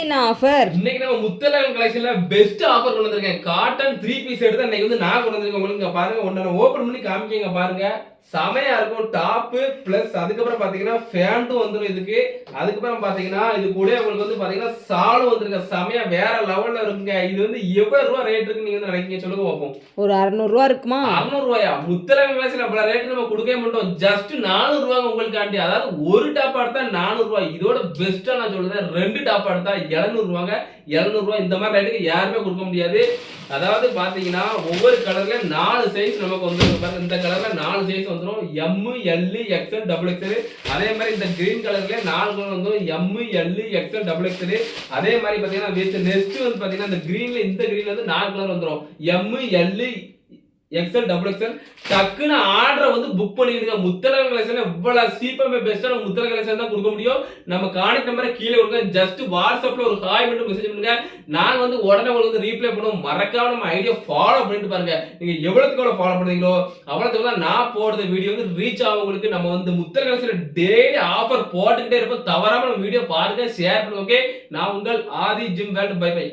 என்ன ஆஃபர்? இன்னைக்கு நம்ம முத்தலகம் கலெக்ஷன்ல பெஸ்ட் ஆஃபர் கொண்டு வந்திருக்கேன். காட்டன் 3 பீஸ் எடுத்து இன்னைக்கு வந்து நான் கொண்டு வந்திருக்கேன். உங்களுக்கு இங்க பாருங்க, ஒண்ணு நான் ஓபன் பண்ணி காமிக்கங்க பாருங்க. செமையா இருக்கும். டாப் பிளஸ் அதுக்கப்புறம் பாத்தீங்கன்னா ஃபேண்டும் வந்துரும் இதுக்கு. அதுக்கப்புறம் பாத்தீங்கன்னா இது கூட உங்களுக்கு வந்து பாத்தீங்கன்னா சாலும் வந்திருக்கு. செமையா வேற லெவல்ல இருக்குங்க. இது வந்து எவ்வளவு ரூபாய் ரேட் இருக்கு நீங்க வந்து நினைக்கீங்க சொல்லுங்க பாப்போம். ஒரு 600 ரூபா இருக்குமா? 600 ரூபாயா? முத்தலகம் கலெக்ஷன் அவ்வளவு ரேட் நம்ம கொடுக்கவே மாட்டோம். ஜஸ்ட் 400 ரூபாய் உங்களுக்காண்டி. அதாவது ஒரு டாப் எடுத்தா 400 ரூபாய். இதோட பெஸ்டா நான் சொல்றேன், 2 டாப் எடுத்தா 700 ரூபாங்க. 700 ரூபாய் இந்த மாதிரி ரேட்டுக்கு யாருமே கொடுக்க முடியாது. அதாவது பாத்தீங்கன்னா ஒவ்வொரு கலர்ல 4 சைஸ் நமக்கு வந்துரும். பாருங்க, இந்த கலர்ல 4 சைஸ் வந்துரும். M, L, XL, XXL. அதே மாதிரி இந்த கிரீன் கலர்ல 4 கலர் வந்துரும். M, L, XL, XXL. அதே மாதிரி பாத்தீங்கன்னா வித் நெக்ஸ்ட் வந்து பாத்தீங்கன்னா இந்த கிரீன்ல வந்து 4 கலர் வந்துரும். M, L, XL, XXL. டக்குன்னு ஆர்டரை வந்து புக் பண்ணிடுங்க. முத்தலகம் கலெக்ஷன் இவ்வளவு சீப்பாமே பெஸ்ட்டான முத்தலகம் கலெக்ஷன் தான் கொடுக்க முடியும். நம்ம கான்டாக்ட் நம்பரை கீழே கொடுங்க. ஜஸ்ட் வாட்ஸ்அப்ல ஒரு ஹாய் மட்டும் மெசேஜ் பண்ணுங்க. நாங்க வந்து உடனே உங்களுக்கு வந்து ரீப்ளை பண்ணுவோம். மறக்காம நம்ம ஐடியா ஃபாலோ பண்ணிட்டு பாருங்க. நீங்க எவ்வளவுக்கு ஃபாலோ பண்ணுவீங்களோ அவ்வளவுக்கு தான் நான் போடுற வீடியோ வந்து ரீச் ஆகும். உங்களுக்கு நம்ம வந்து முத்தலகம் கலெக்ஷன் டெய்லி ஆஃபர் போட்டுக்கிட்டே இருப்போம். தவறாம நம்ம வீடியோ பாருங்க, ஷேர் பண்ணுங்க. ஓகே, நான் உங்கள் Aadhi gym world. Bye by.